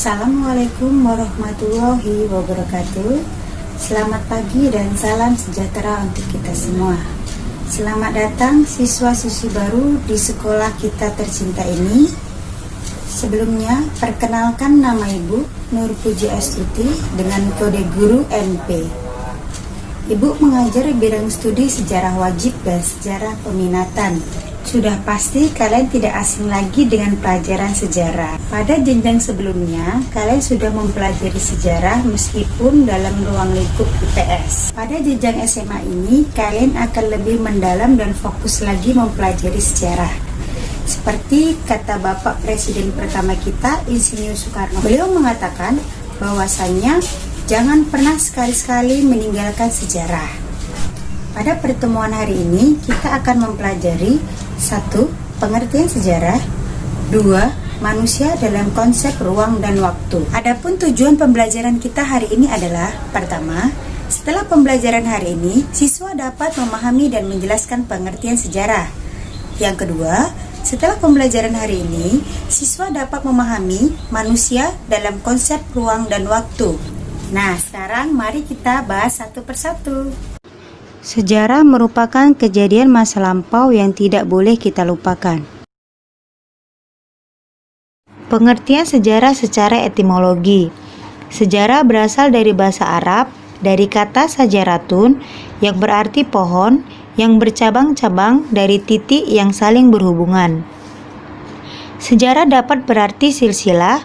Assalamualaikum warahmatullahi wabarakatuh. Selamat pagi dan salam sejahtera untuk kita semua. Selamat datang siswa-siswi baru di sekolah kita tercinta ini. Sebelumnya, perkenalkan nama Ibu Nur Puji Astuti dengan kode guru NP. Ibu mengajar bidang studi sejarah wajib dan sejarah peminatan. Sudah pasti kalian tidak asing lagi dengan pelajaran sejarah. Pada jenjang sebelumnya, kalian sudah mempelajari sejarah meskipun dalam ruang lingkup IPS. Pada jenjang SMA ini, kalian akan lebih mendalam dan fokus lagi mempelajari sejarah. Seperti kata Bapak Presiden pertama kita, Insinyur Soekarno. Beliau mengatakan bahwasannya jangan pernah sekali-sekali meninggalkan sejarah. Pada pertemuan hari ini, kita akan mempelajari 1. Pengertian sejarah. 2. Manusia dalam konsep ruang dan waktu. Adapun tujuan pembelajaran kita hari ini adalah: pertama, setelah pembelajaran hari ini, siswa dapat memahami dan menjelaskan pengertian sejarah. Yang kedua, setelah pembelajaran hari ini, siswa dapat memahami manusia dalam konsep ruang dan waktu. Nah, sekarang mari kita bahas satu persatu. Sejarah merupakan kejadian masa lampau yang tidak boleh kita lupakan. Pengertian sejarah secara etimologi. Sejarah berasal dari bahasa Arab, dari kata sajaratun yang berarti pohon yang bercabang-cabang dari titik yang saling berhubungan. Sejarah dapat berarti silsilah,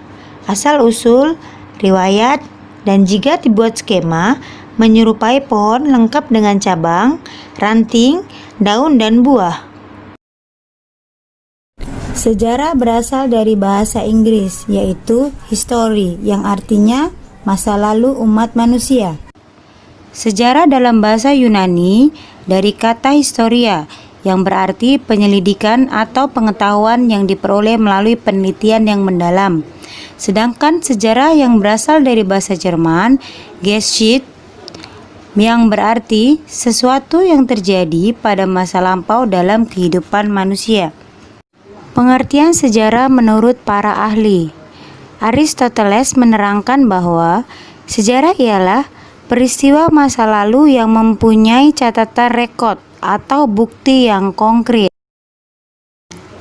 asal-usul, riwayat, dan jika dibuat skema, menyerupai pohon lengkap dengan cabang, ranting, daun, dan buah. Sejarah berasal dari bahasa Inggris, yaitu history, yang artinya masa lalu umat manusia. Sejarah dalam bahasa Yunani dari kata historia, yang berarti penyelidikan atau pengetahuan yang diperoleh melalui penelitian yang mendalam. Sedangkan sejarah yang berasal dari bahasa Jerman, Geschichte, yang berarti sesuatu yang terjadi pada masa lampau dalam kehidupan manusia. Pengertian sejarah menurut para ahli. Aristoteles menerangkan bahwa sejarah ialah peristiwa masa lalu yang mempunyai catatan rekod atau bukti yang konkret.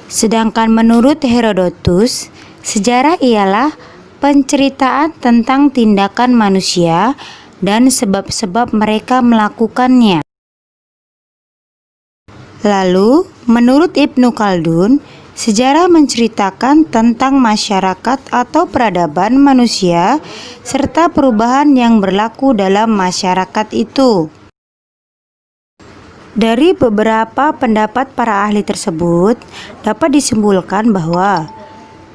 Sedangkan menurut Herodotus, sejarah ialah penceritaan tentang tindakan manusia dan sebab-sebab mereka melakukannya. Lalu, menurut Ibnu Khaldun, sejarah menceritakan tentang masyarakat atau peradaban manusia serta perubahan yang berlaku dalam masyarakat itu. Dari beberapa pendapat para ahli tersebut, dapat disimpulkan bahwa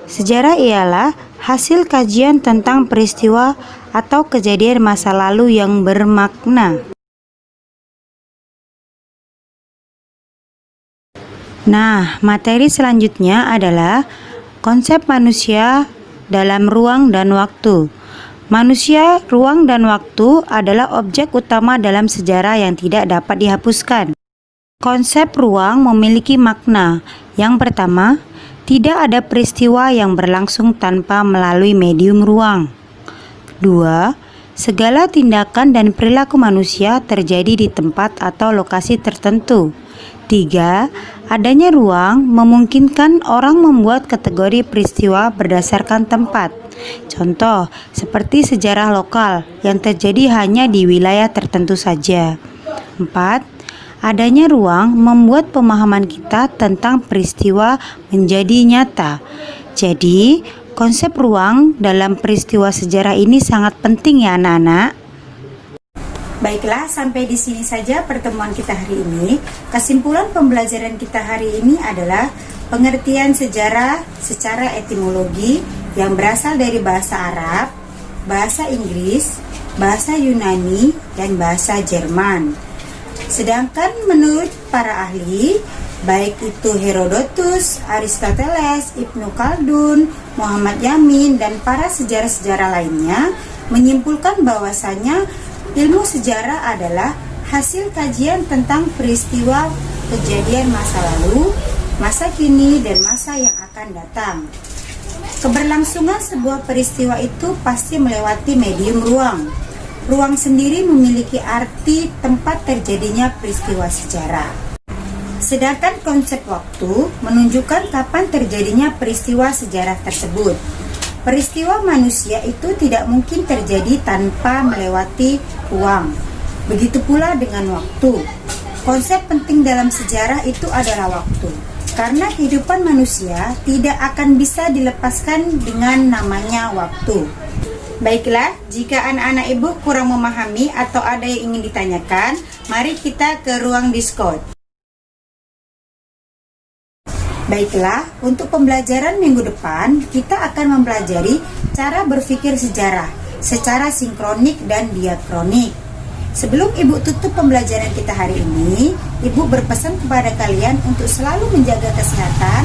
sejarah ialah hasil kajian tentang peristiwa atau kejadian masa lalu yang bermakna. Nah, materi selanjutnya adalah konsep manusia dalam ruang dan waktu. Manusia, ruang, dan waktu adalah objek utama dalam sejarah yang tidak dapat dihapuskan. Konsep ruang memiliki makna. Yang pertama, tidak ada peristiwa yang berlangsung tanpa melalui medium ruang. 2. Segala tindakan dan perilaku manusia terjadi di tempat atau lokasi tertentu. 3. Adanya ruang memungkinkan orang membuat kategori peristiwa berdasarkan tempat. Contoh, seperti sejarah lokal yang terjadi hanya di wilayah tertentu saja. 4. Adanya ruang membuat pemahaman kita tentang peristiwa menjadi nyata. Jadi, konsep ruang dalam peristiwa sejarah ini sangat penting ya anak-anak. Baiklah, sampai di sini saja pertemuan kita hari ini. Kesimpulan pembelajaran kita hari ini adalah pengertian sejarah secara etimologi yang berasal dari bahasa Arab, bahasa Inggris, bahasa Yunani, dan bahasa Jerman. Sedangkan menurut para ahli, baik itu Herodotus, Aristoteles, Ibnu Khaldun, Muhammad Yamin, dan para sejarah-sejarah lainnya menyimpulkan bahwasanya ilmu sejarah adalah hasil kajian tentang peristiwa kejadian masa lalu, masa kini, dan masa yang akan datang. Keberlangsungan sebuah peristiwa itu pasti melewati medium ruang. Ruang sendiri memiliki arti tempat terjadinya peristiwa sejarah. Sedangkan konsep waktu menunjukkan kapan terjadinya peristiwa sejarah tersebut. Peristiwa manusia itu tidak mungkin terjadi tanpa melewati ruang. Begitu pula dengan waktu. Konsep penting dalam sejarah itu adalah waktu. Karena kehidupan manusia tidak akan bisa dilepaskan dengan namanya waktu. Baiklah, jika anak-anak ibu kurang memahami atau ada yang ingin ditanyakan, mari kita ke ruang Discord. Baiklah, untuk pembelajaran minggu depan, kita akan mempelajari cara berpikir sejarah secara sinkronik dan diakronik. Sebelum Ibu tutup pembelajaran kita hari ini, Ibu berpesan kepada kalian untuk selalu menjaga kesehatan,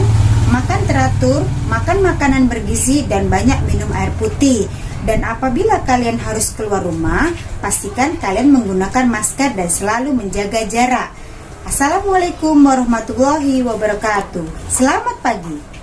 makan teratur, makan makanan bergizi, dan banyak minum air putih. Dan apabila kalian harus keluar rumah, pastikan kalian menggunakan masker dan selalu menjaga jarak. Assalamualaikum warahmatullahi wabarakatuh. Selamat pagi.